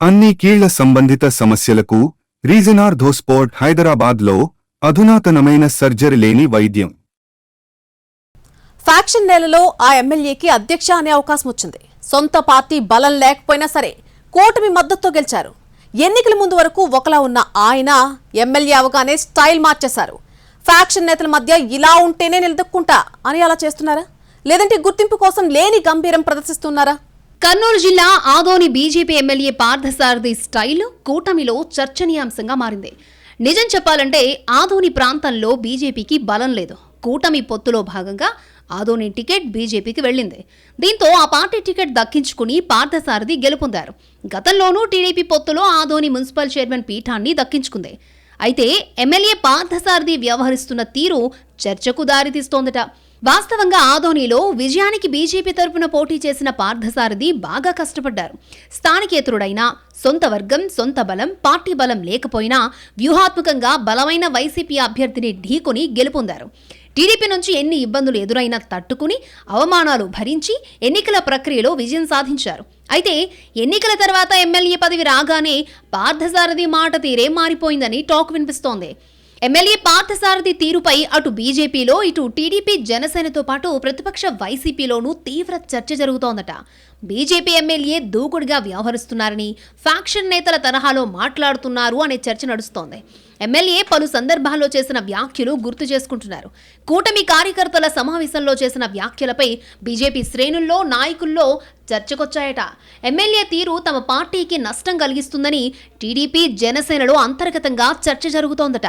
అన్ని కీళ్ల సంబంధిత సమస్యలకు రీజనార్థోస్పోర్ట్ హైదరాబాద్లో అధునాతనమైన సర్జరీ లేని వైద్యం. ఫ్యాక్షన్ నేలలో ఆ ఎమ్మెల్యేకి అధ్యక్ష అనే అవకాశం వచ్చింది. సొంత పార్టీ బలం లేకపోయినా సరే కూటమి మద్దతుతో గెలిచారు. ఎన్నికల ముందు వరకు ఒకలా ఉన్న ఆయన ఎమ్మెల్యే అవగానే స్టైల్ మార్చేశారు. ఫ్యాక్షన్ నేతల మధ్య ఇలా ఉంటేనే నిలదొక్కుంటా అని అలా చేస్తున్నారా, లేదంటే గుర్తింపు కోసం లేని గంభీరం ప్రదర్శిస్తున్నారా? కర్నూలు జిల్లా Adoni BJP MLA Parthasarathy style కూటమిలో చర్చనీయాంశంగా మారింది. నిజం చెప్పాలంటే ఆదోని ప్రాంతంలో బీజేపీకి బలం లేదు. కూటమి పొత్తులో భాగంగా ఆదోని టికెట్ బీజేపీకి వెళ్లింది. దీంతో ఆ పార్టీ టికెట్ దక్కించుకుని పార్థసారథి గెలుపొందారు. గతంలోనూ టీడీపీ పొత్తులో ఆదోని మున్సిపల్ చైర్మన్ పీఠాన్ని దక్కించుకుంది. అయితే ఎమ్మెల్యే పార్థసారథి వ్యవహరిస్తున్న తీరు చర్చకు దారితీస్తోందట. వాస్తవంగా ఆదోనిలో విజయానికి బీజేపీ తరపున పోటీ చేసిన పార్థసారథి బాగా కష్టపడ్డారు. స్థానికేతరుడైనా సొంత వర్గం, సొంత బలం, పార్టీ బలం లేకపోయినా వ్యూహాత్మకంగా బలమైన వైసీపీ అభ్యర్థిని ఢీకొని గెలుపొందారు. టీడీపీ నుంచి ఎన్ని ఇబ్బందులు ఎదురైనా తట్టుకుని అవమానాలు భరించి ఎన్నికల ప్రక్రియలో విజయం సాధించారు. అయితే ఎన్నికల తర్వాత ఎమ్మెల్యే పదవి రాగానే పార్థసారథి మాట తీరే మారిపోయిందని టాక్ వినిపిస్తోంది. ఎమ్మెల్యే పార్థసారథి తీరుపై అటు బీజేపీలో ఇటు టీడీపీ, జనసేనతో పాటు ప్రతిపక్ష వైసీపీలోనూ తీవ్ర చర్చ జరుగుతోందట. బీజేపీ ఎమ్మెల్యే దూకుడుగా వ్యవహరిస్తున్నారని, ఫ్యాక్షన్ నేతల తరహాలో మాట్లాడుతున్నారు అనే చర్చ నడుస్తోంది. ఎమ్మెల్యే పలు సందర్భాల్లో చేసిన వ్యాఖ్యలు గుర్తు చేసుకుంటున్నారు. కూటమి కార్యకర్తల సమావేశంలో చేసిన వ్యాఖ్యలపై బీజేపీ శ్రేణుల్లో, నాయకుల్లో చర్చకొచ్చాయట. ఎమ్మెల్యే తీరు తమ పార్టీకి నష్టం కలిగిస్తుందని టీడీపీ, జనసేనలో అంతర్గతంగా చర్చ జరుగుతోందట.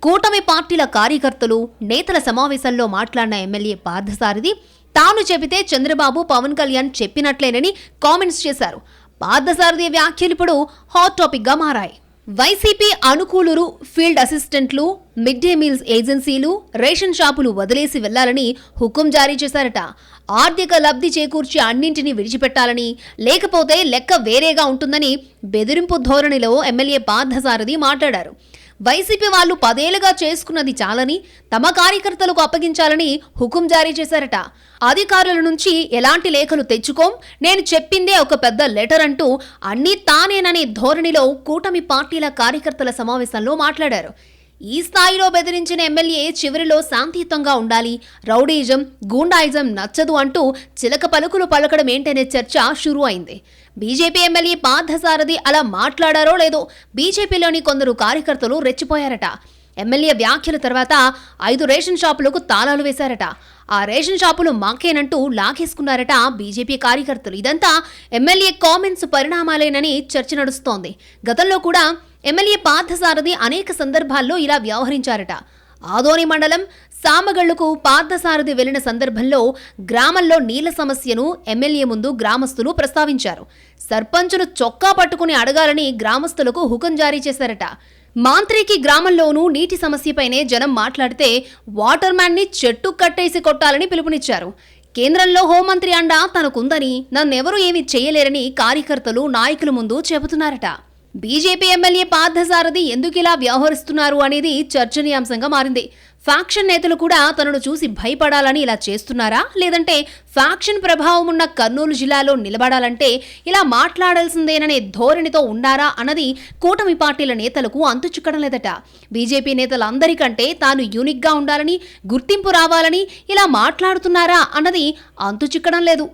కూటమి పార్టీల కార్యకర్తలు, నేతల సమావేశంలో మాట్లాడిన ఎమ్మెల్యే పార్థసారథి తాను చెబితే చంద్రబాబు, పవన్ కళ్యాణ్ చెప్పినట్లేనని కామెంట్స్ చేశారు. పార్థసారథి వ్యాఖ్యలు ఇప్పుడు హాట్ టాపిక్ గా మారాయి. వైసీపీ అనుకూలురు, ఫీల్డ్ అసిస్టెంట్లు, మిడ్ డే మీల్స్ ఏజెన్సీలు, రేషన్ షాపులు వదిలేసి వెళ్లాలని హుకుం జారీ చేశారట. ఆర్థిక లబ్ధి చేకూర్చి అన్నింటినీ విడిచిపెట్టాలని, లేకపోతే లెక్క వేరేగా ఉంటుందని బెదిరింపు ధోరణిలో ఎమ్మెల్యే పార్థసారథి మాట్లాడారు. వైసీపీ వాళ్ళు 10 ఏళ్లుగా చేసుకున్నది చాలని తమ కార్యకర్తలకు అప్పగించాలని హుకుం జారీ చేశారట. అధికారుల నుంచి ఎలాంటి లేఖలు తెచ్చుకోం, నేను చెప్పిందే ఒక పెద్ద లెటర్ అంటూ అన్నీ తానేననే ధోరణిలో కూటమి పార్టీల కార్యకర్తల సమావేశంలో మాట్లాడారు. ఈ స్థాయిలో బెదిరించిన ఎమ్మెల్యే చివరిలో శాంతియుతంగా ఉండాలి, రౌడీజం, గూండాయిజం నచ్చదు అంటూ చిలక పలుకులు పలకడం ఏంటనే చర్చ షురూ అయింది. బీజేపీ ఎమ్మెల్యే పార్థసారథి అలా మాట్లాడారో లేదో బీజేపీలోని కొందరు కార్యకర్తలు రెచ్చిపోయారట. ఎమ్మెల్యే వ్యాఖ్యల తర్వాత 5 రేషన్ షాపులకు తాళాలు వేశారట. ఆ రేషన్ షాపులు మాకేనంటూ లాగేసుకున్నారట బీజేపీ కార్యకర్తలు. ఇదంతా ఎమ్మెల్యే కామెంట్స్ పరిణామాలేనని చర్చ నడుస్తోంది. గతంలో కూడా ఎమ్మెల్యే పార్థసారథి అనేక సందర్భాల్లో ఇలా వ్యవహరించారట. ఆదోని మండలం సామగళ్లకు పార్థసారథి వెళ్లిన సందర్భంలో గ్రామంలో నీళ్ల సమస్యను ఎమ్మెల్యే ముందు గ్రామస్తులు ప్రస్తావించారు. సర్పంచును చొక్కా పట్టుకుని అడగాలని గ్రామస్తులకు హుకుం జారీ చేశారట. మాంత్రికి గ్రామంలోనూ నీటి సమస్యపైనే జనం మాట్లాడితే వాటర్ మ్యాన్ ని చెట్టు కట్టేసి కొట్టాలని పిలుపునిచ్చారు. కేంద్రంలో హోంమంత్రి అండ తనకుందని, నన్నెవరూ ఏమీ చేయలేరని కార్యకర్తలు, నాయకుల ముందు చెబుతున్నారట. బీజేపీ ఎమ్మెల్యే పార్థసారథి ఎందుకిలా వ్యవహరిస్తున్నారు అనేది చర్చనీయాంశంగా మారింది. ఫ్యాక్షన్ నేతలు కూడా తనను చూసి భయపడాలని ఇలా చేస్తున్నారా, లేదంటే ఫ్యాక్షన్ ప్రభావం ఉన్న కర్నూలు జిల్లాలో నిలబడాలంటే ఇలా మాట్లాడాల్సిందేననే ధోరణితో ఉండారా అన్నది కూటమి పార్టీల నేతలకు అంతుచిక్కడం లేదట. బీజేపీ నేతలందరికంటే తాను యూనిక్గా ఉండాలని, గుర్తింపు రావాలని ఇలా మాట్లాడుతున్నారా అన్నది అంతుచిక్కడం లేదు.